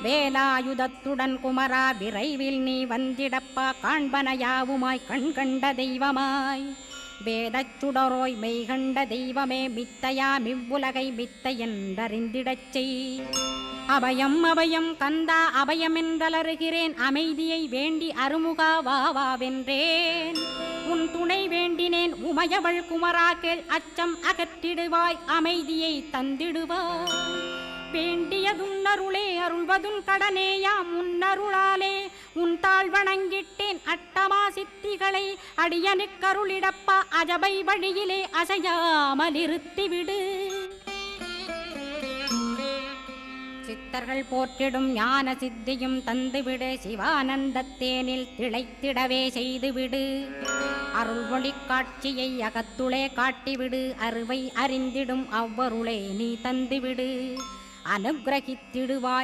வேலாயுதத்துடன் குமரா விரைவில் நீ வந்திடப்பா காண்பனையாவுமாய் கண்கண்ட தெய்வமாய் வேதச் சுடரோய் மெய்கண்ட தெய்வமே மித்தையா மிவ்வுலகை மித்தை என்றறிந்திடச் செய் அபயம் அபயம் கந்தா அபயமென்றலறுகிறேன் அமைதியை வேண்டி அருமுகா வா வென்றேன் உன் துணை வேண்டினேன் உமையவள் குமரா கேள் அச்சம் அகற்றிடுவாய் அமைதியை தந்திடுவாய் வேண்டியதுன்னருளே அருள்வதும் கடனேயாம் உன்னருளாலே உன் தாழ் வணங்கிட்டேன் அட்டமா சித்திகளை அடியனுக்கருளிடப்பா அஜபை வழியிலே அசையாமல் இருத்திவிடு சித்தர்கள் போற்றிடும் ஞான சித்தியும் தந்துவிடு சிவானந்தத்தேனில் திளைத்திடவே செய்துவிடு அருள்மொழி காட்சியை அகத்துளே காட்டிவிடு அருவை அறிந்திடும் அவ்வருளே நீ தந்துவிடு அனுக்கிரகித்திடுவாய்